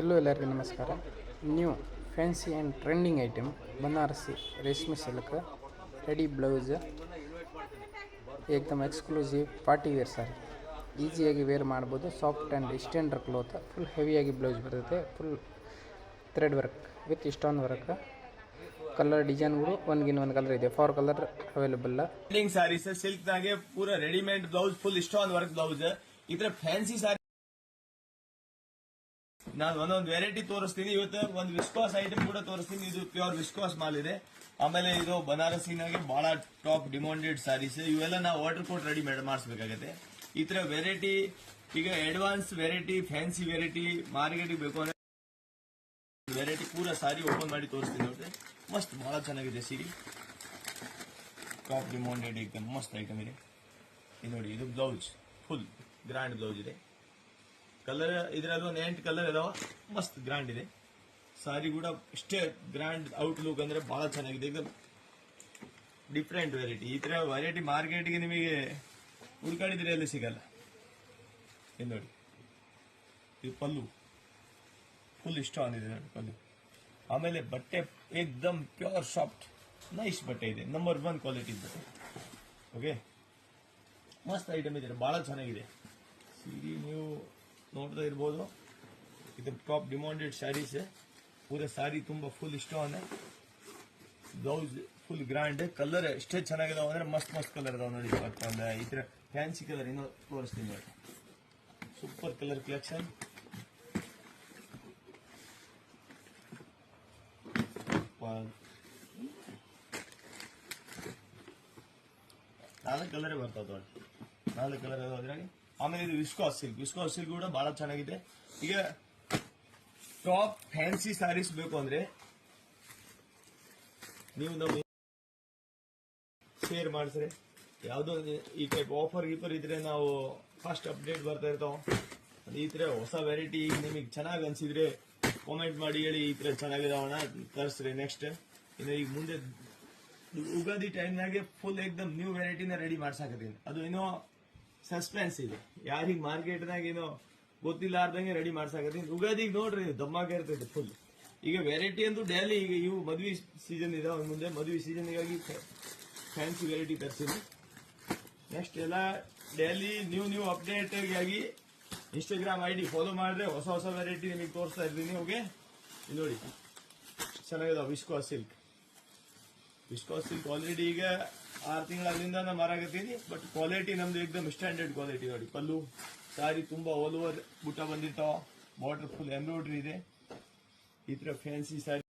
ಎಲ್ಲರಿಗೂ ನಮಸ್ಕಾರ. New fancy and trending item Banarasi ರೇಷ್ಮೆ ಸಿಲ್ಕ್ ರೆಡಿ ಬ್ಲೌಸ್ ಏಕದಮ್ ಎಕ್ಸ್ಕ್ಲೂಸಿವ್ ಪಾರ್ಟಿ ವೇರ್ ಸಾರಿ. ಈಸಿಯಾಗಿ ವೇರ್ ಮಾಡ್ಬೋದು. Soft and standard cloth. Full ಹೆವಿಯಾಗಿ ಬ್ಲೌಸ್ ಬರ್ತೈತೆ. Full thread work with stone work. Colour ಡಿಸೈನ್ಗಳು ಒಂದ್ಗಿನ ಒಂದು ಕಲರ್ ಇದೆ. 4 colour available. Trending saris silk ನಾಗೆ ಪೂರ readymade blouse full stone work blouse. ಇದ್ರ ಫ್ಯಾನ್ಸಿ ಸಾರಿ ನಾನು ಒಂದೊಂದು ವೆರೈಟಿ ತೋರಿಸ್ತೀನಿ. ಇವತ್ತು ಒಂದು ವಿಸ್ಕಾಸ್ ಐಟಮ್ ಕೂಡ ತೋರಿಸ್ತೀನಿ. ಇದು ಪ್ಯೂರ್ ವಿಸ್ಕಾಸ್ ಮಾಲ್ ಇದೆ. ಆಮೇಲೆ ಇದು ಬನಾರಸಿನಾಗೆ ಬಹಳ ಟಾಪ್ ಡಿಮಾಂಡೆಡ್ ಸಾರೀಸ್. ಇವೆಲ್ಲ ನಾವು ವಾಟರ್ ಕೋಟ್ ರೆಡಿ ಮಾಡಿಸಬೇಕಾಗತ್ತೆ. ಈ ತರ ವೆರೈಟಿ ಈಗ ಅಡ್ವಾನ್ಸ್ ವೆರೈಟಿ ಫ್ಯಾನ್ಸಿ ವೆರೈಟಿ ಮಾರ್ಕೆಟಿಗೆ ಬೇಕು ಅಂದ್ರೆ ವೆರೈಟಿ ಪೂರ ಸಾರಿ ಓಪನ್ ಮಾಡಿ ತೋರಿಸ್ತೀನಿ ನೋಡ್ರಿ. ಮಸ್ತ್ ಬಹಳ ಚೆನ್ನಾಗಿದೆ ಸೀರೆ. ಟಾಪ್ ಡಿಮಾಂಡೆಡ್ ಏಕದಮ್ ಮಸ್ತ್ ಐಟಮ್ ಇದೆ. ಇದು ನೋಡಿ, ಇದು ಬ್ಲೌಸ್ ಫುಲ್ ಗ್ರ್ಯಾಂಡ್ ಬ್ಲೌಸ್ ಇದೆ. ಕಲರ್ ಇದ್ರಲ್ಲಿ ಒಂದು 8 ಕಲರ್ ಇದಾವ. ಮಸ್ತ್ ಗ್ರ್ಯಾಂಡ್ ಇದೆ. ಸಾರಿ ಕೂಡ ಇಷ್ಟೇ ಗ್ರ್ಯಾಂಡ್ ಔಟ್ಲುಕ್ ಅಂದ್ರೆ ಬಹಳ ಚೆನ್ನಾಗಿದೆ. ಈಗ ಡಿಫ್ರೆಂಟ್ ವೆರೈಟಿ. ಈ ತರ ವೆರೈಟಿ ಮಾರ್ಕೆಟ್ಗೆ ನಿಮಗೆ ಹುಡುಕಾಡಿದ್ರೆ ಎಲ್ಲಿ ಸಿಗಲ್ಲ. ಇದು ನೋಡಿ, ಇದು ಪಲ್ಲು ಫುಲ್ ಇಷ್ಟ ಆಗಿದೆ ನೋಡಿ ಪಲ್ಲು. ಆಮೇಲೆ ಬಟ್ಟೆ ಏಕ್ದಮ್ ಪ್ಯೂರ್ ಸಾಫ್ಟ್ ನೈಸ್ ಬಟ್ಟೆ ಇದೆ. ನಂಬರ್ 1 ಕ್ವಾಲಿಟಿ ಬಟ್ಟೆ. ಓಕೆ, ಮಸ್ತ್ ಐಟಮ್ ಇದೆ, ಬಹಳ ಚೆನ್ನಾಗಿದೆ ಸೀರೆ. ನೀವು ನೋಡ್ತಾ ಇರ್ಬೋದು. ಇದು ಟಾಪ್ ಡಿಮಾಂಡೆಡ್ ಸ್ಯಾರೀಸ್. ಪೂರ ಸಾರಿ ತುಂಬಾ ಫುಲ್ ಇಷ್ಟ ಅಂದ್ರೆ ಬ್ಲೌಸ್ ಫುಲ್ ಗ್ರ್ಯಾಂಡ್. ಕಲರ್ ಎಷ್ಟೇ ಚೆನ್ನಾಗಿದಾವ ಅಂದ್ರೆ ಮಸ್ತ್ ಮಸ್ತ್ ಕಲರ್ ಇದಾವ ನೋಡಿ. ಒಂದು ಈ ತರ ಫ್ಯಾನ್ಸಿ ಕಲರ್ ಇನ್ನೂ ತೋರಿಸ್ತೀನಿ ನೋಡಿ. Super colour collection. ನಾಲ್ಕು ಕಲರ್ ಬರ್ತಾವ ನೋಡಿ. 4 ಕಲರ್ ಅದ್ರಾಗೆ. ಆಮೇಲೆ ಇದು ವಿಸ್ಕಾಸ್ ಸಿಲ್ಕ್. ವಿಸ್ಕಾಸ್ ಸಿಲ್ಕ್ ಕೂಡ ಬಹಳ ಚೆನ್ನಾಗಿದೆ. ಈಗ ಟಾಪ್ ಫ್ಯಾನ್ಸಿ ಸ್ಯಾರೀಸ್ ಬೇಕು ಅಂದ್ರೆ ನೀವು ನಾವು ಶೇರ್ ಮಾಡಿಸ್ರೆ ಯಾವ್ದೋ ಈ ಟೈಪ್ ಆಫರ್ ಗೀಫರ್ ಇದ್ರೆ ನಾವು ಫಸ್ಟ್ ಅಪ್ಡೇಟ್ ಬರ್ತಾ ಇರ್ತಾವ. ಈ ತರ ಹೊಸ ವೆರೈಟಿ ನಿಮಗೆ ಚೆನ್ನಾಗಿ ಅನ್ಸಿದ್ರೆ ಕಾಮೆಂಟ್ ಮಾಡಿ ಹೇಳಿ. ಈ ತರ ಚೆನ್ನಾಗಿದಾವಣ್ಣ ತರಿಸ್ರಿ. ನೆಕ್ಸ್ಟ್ ಇನ್ನು ಈಗ ಮುಂದೆ ಉಗಾದಿ ಟೈಮ್ನಾಗೆ ಫುಲ್ ಏಕ್ದಮ್ ನ್ಯೂ ವೆರೈಟಿನ ರೆಡಿ ಮಾಡ್ಸಾಕತ್ತೀನಿ. ಅದು ಏನೋ ಸಸ್ಪೆನ್ಸ್ ಇದೆ. ಯಾರಿಗೆ ಮಾರ್ಕೆಟ್ನಾಗ ಏನೋ ಗೊತ್ತಿಲ್ಲಾರ್ದಂಗೆ ರೆಡಿ ಮಾಡ್ಸಾಕತ್ತೀನಿ. ಉಗಾದಿಗೆ ನೋಡ್ರಿ ದಮ್ಮಾಗ ಇರ್ತೈತೆ ಫುಲ್. ಈಗ ವೆರೈಟಿ ಅಂತೂ ಡೈಲಿ ಈಗ ಇವು ಮದ್ವಿ ಸೀಸನ್ ಇದಾವ. ಮುಂದೆ ಮದ್ವಿ ಸೀಸನ್ಗಾಗಿ ಫ್ಯಾನ್ಸಿ ವೆರೈಟಿ ತರಿಸಿನಿ. ನೆಕ್ಸ್ಟ್ ಎಲ್ಲ ಡೈಲಿ ನ್ಯೂ ಅಪ್ಡೇಟ್ ಆಗಿ ಇನ್ಸ್ಟಾಗ್ರಾಮ್ ID ಫಾಲೋ ಮಾಡಿದ್ರೆ ಹೊಸ ಹೊಸ ವೆರೈಟಿ ನಿಮಗೆ ತೋರಿಸ್ತಾ ಇರ್ತೀನಿ. ಓಕೆ, ಇದು ನೋಡಿ ಚೆನ್ನಾಗಿದಾವ viscose silk. Viscose silk already ಈಗ 6 ತಿಂಗಳಿಂದ ನಾನು ಮಾರಾಕತ್ತೀನಿ. ಬಟ್ ಕ್ವಾಲಿಟಿ ನಮ್ದು ಏಕದಮ್ ಸ್ಟ್ಯಾಂಡರ್ಡ್ ಕ್ವಾಲಿಟಿ ನೋಡಿ. ಪಲ್ಲು ಸಾರಿ ತುಂಬಾ ಆಲ್ ಓವರ್ ಬುಟ್ಟ ಬಂದಿರ್ತಾವ. ಬಾರ್ಡರ್ ಫುಲ್ ಎಂಬ್ರಾಯ್ಡ್ರಿ ಇದೆ. ಈ ತರ ಫ್ಯಾನ್ಸಿ ಸಾರಿ